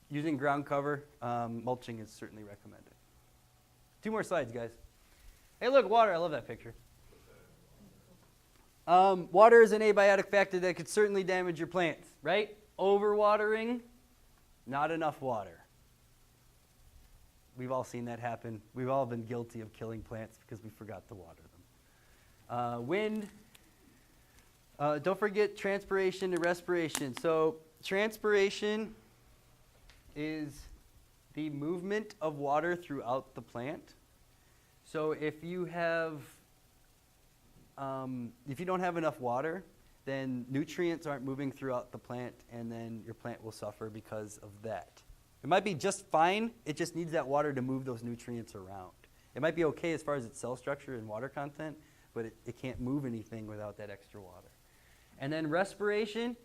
using ground cover, mulching is certainly recommended. 2 more slides, guys. Hey, look, water. I love that picture. Water is an abiotic factor that could certainly damage your plants, right? Overwatering, not enough water. We've all seen that happen. We've all been guilty of killing plants because we forgot to water them. Wind. Don't forget transpiration and respiration. So transpiration is the movement of water throughout the plant. So if you don't have enough water, then nutrients aren't moving throughout the plant, and then your plant will suffer because of that. It might be just fine, it just needs that water to move those nutrients around. It might be okay as far as its cell structure and water content, but it can't move anything without that extra water. And then respiration,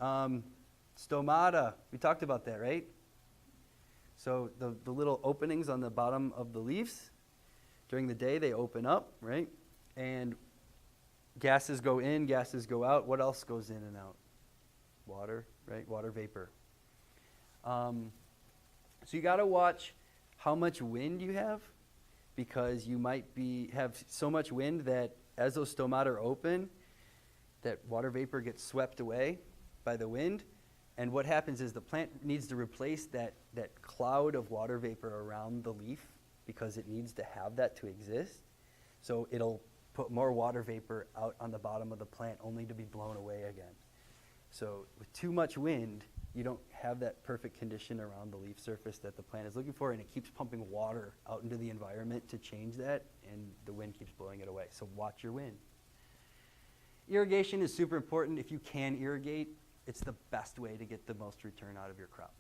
stomata, we talked about that, right? So the little openings on the bottom of the leaves, during the day they open up, right? And gases go in, gases go out. What else goes in and out? Water, right? Water vapor. So you got to watch how much wind you have, because you might have so much wind that as those stomata are open, that water vapor gets swept away by the wind. And what happens is the plant needs to replace that cloud of water vapor around the leaf, because it needs to have that to exist. So it'll put more water vapor out on the bottom of the plant only to be blown away again. So with too much wind, you don't have that perfect condition around the leaf surface that the plant is looking for, and it keeps pumping water out into the environment to change that, and the wind keeps blowing it away. So watch your wind. Irrigation is super important. If you can irrigate, it's the best way to get the most return out of your crop.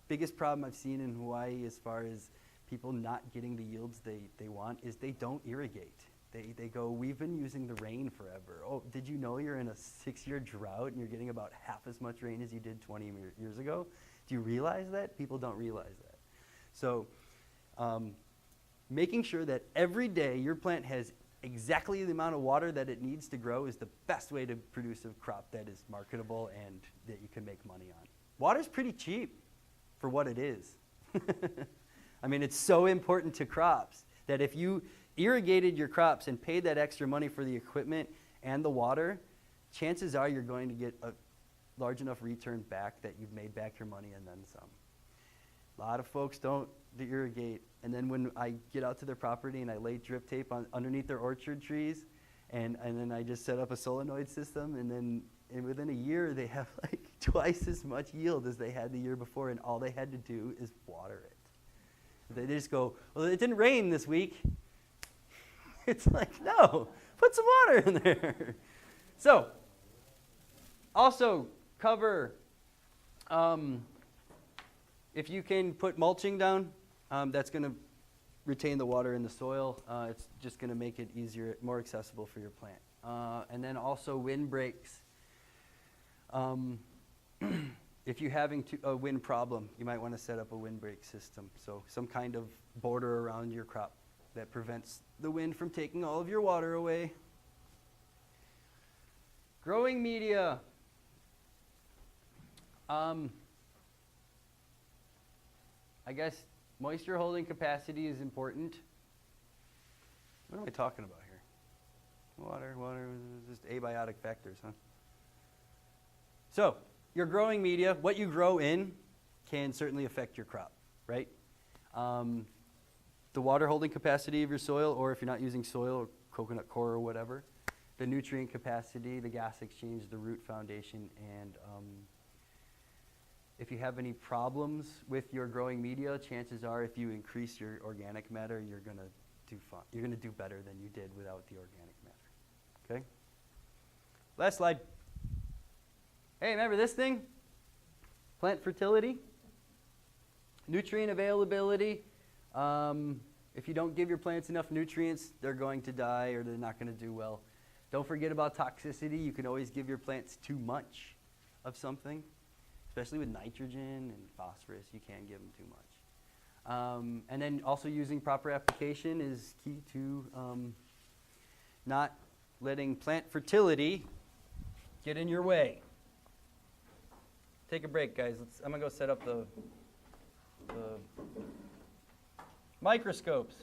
Biggest problem I've seen in Hawaii as far as people not getting the yields they want is they don't irrigate. They go, we've been using the rain forever. Oh, did you know you're in a 6-year drought and you're getting about half as much rain as you did 20 years ago? Do you realize that? People don't realize that. So making sure that every day your plant has exactly the amount of water that it needs to grow is the best way to produce a crop that is marketable and that you can make money on. Water's pretty cheap for what it is. I mean, it's so important to crops that if you irrigated your crops and paid that extra money for the equipment and the water, chances are you're going to get a large enough return back that you've made back your money and then some. A lot of folks don't irrigate, and then when I get out to their property and I lay drip tape underneath their orchard trees, and then I just set up a solenoid system, and within a year they have like twice as much yield as they had the year before, and all they had to do is water it. They just go, well, it didn't rain this week. It's like, no, put some water in there. So, also cover, if you can put mulching down, that's going to retain the water in the soil. It's just going to make it easier, more accessible for your plant. And then also windbreaks. If you're having a wind problem, you might want to set up a windbreak system. So some kind of border around your crop that prevents the wind from taking all of your water away. Growing media. I guess moisture holding capacity is important. What am I talking about here? Water, just abiotic factors, huh? So, your growing media, what you grow in, can certainly affect your crop, right? The water holding capacity of your soil, or if you're not using soil or coconut coir or whatever, the nutrient capacity, the gas exchange, the root foundation, and if you have any problems with your growing media, chances are if you increase your organic matter, you're going to do better than you did without the organic matter. Okay? Last slide. Hey, remember this thing? Plant fertility, nutrient availability. If you don't give your plants enough nutrients, they're going to die or they're not going to do well. Don't forget about toxicity. You can always give your plants too much of something, especially with nitrogen and phosphorus. You can't give them too much. And then also using proper application is key to not letting plant fertility get in your way. take a break, guys. I'm going to go set up the microscopes.